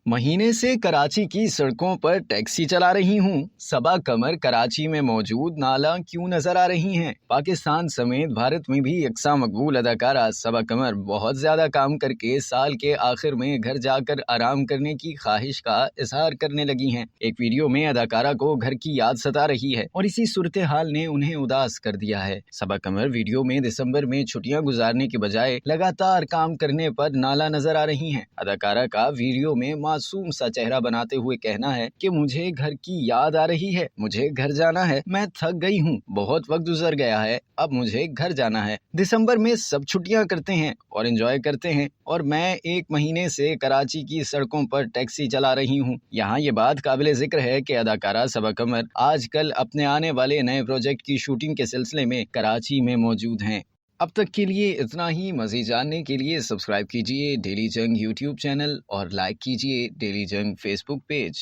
महीने से कराची की सड़कों पर टैक्सी चला रही हूँ। सबा कमर कराची में मौजूद नाला क्यों नजर आ रही हैं? पाकिस्तान समेत भारत में भी यकसा मकबूल अदाकारा सबा कमर बहुत ज्यादा काम करके साल के आखिर में घर जाकर आराम करने की ख्वाहिश का इजहार करने लगी हैं। एक वीडियो में अदाकारा को घर की याद सता रही है और इसी सूरत हाल ने उन्हें उदास कर दिया है। सबा कमर वीडियो में दिसंबर में छुट्टियां गुजारने के बजाय लगातार काम करने पर नाला नजर आ रही हैं। अदाकारा का वीडियो में मासूम सा चेहरा बनाते हुए कहना है कि मुझे घर की याद आ रही है, मुझे घर जाना है, मैं थक गई हूँ, बहुत वक्त गुजर गया है, अब मुझे घर जाना है। दिसंबर में सब छुट्टियां करते हैं और एंजॉय करते हैं और मैं एक महीने से कराची की सड़कों पर टैक्सी चला रही हूँ। यहाँ ये बात काबिले जिक्र है कि अदाकारा सबा कमर आजकल अपने आने वाले नए प्रोजेक्ट की शूटिंग के सिलसिले में कराची में मौजूद हैं। अब तक के लिए इतना ही। मज़ीद जानने के लिए सब्सक्राइब कीजिए डेली जंग यूट्यूब चैनल और लाइक कीजिए डेली जंग फेसबुक पेज।